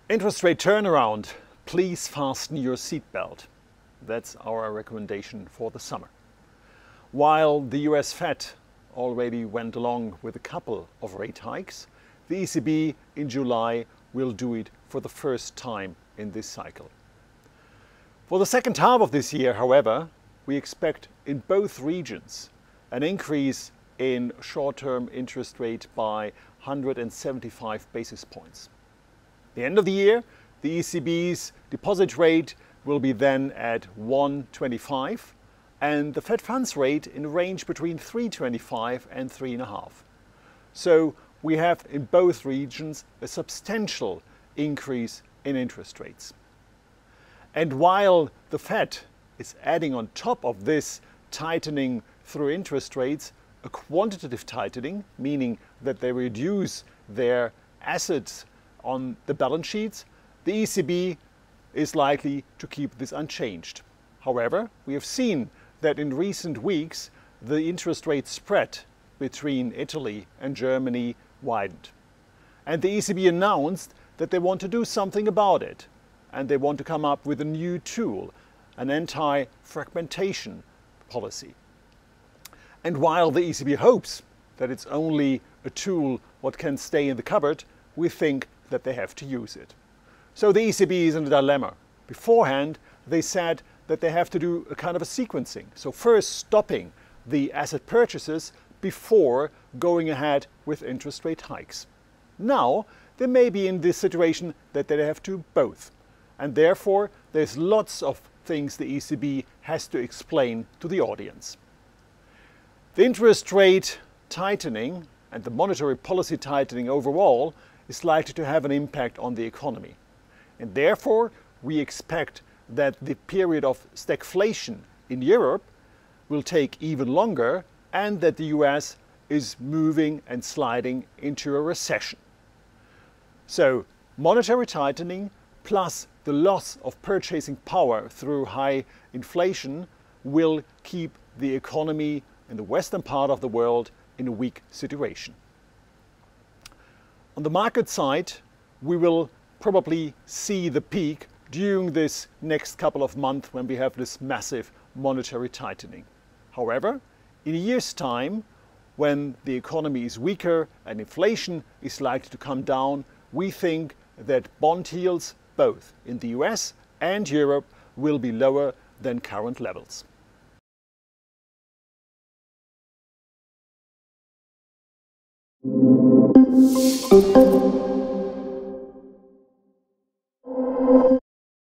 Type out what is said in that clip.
Interest rate turnaround. Please fasten your seatbelt. That's our recommendation for the summer. While the US Fed already went along with a couple of rate hikes, the ECB in July will do it for the first time in this cycle. For the second half of this year, however, we expect in both regions an increase in short-term interest rate by 175 basis points. At the end of the year, the ECB's deposit rate will be then at 1.25 and the Fed funds rate in a range between 3.25 and 3.5. So we have in both regions a substantial increase in interest rates. And while the Fed is adding on top of this tightening through interest rates a quantitative tightening, meaning that they reduce their assets on the balance sheets, the ECB is likely to keep this unchanged. However, we have seen that in recent weeks the interest rate spread between Italy and Germany widened. And the ECB announced that they want to do something about it, and they want to come up with a new tool, an anti-fragmentation policy. And while the ECB hopes that it's only a tool what can stay in the cupboard, we think that they have to use it. So the ECB is in a dilemma. Beforehand, they said that they have to do a kind of a sequencing. So first stopping the asset purchases before going ahead with interest rate hikes. Now, they may be in this situation that they have to both. And therefore, there's lots of things the ECB has to explain to the audience. The interest rate tightening and the monetary policy tightening overall is likely to have an impact on the economy. And therefore, we expect that the period of stagflation in Europe will take even longer and that the US is moving and sliding into a recession. So, monetary tightening plus the loss of purchasing power through high inflation will keep the economy in the western part of the world in a weak situation. On the market side, we will probably see the peak during this next couple of months when we have this massive monetary tightening. However, in a year's time, when the economy is weaker and inflation is likely to come down, we think that bond yields, both in the US and Europe, will be lower than current levels.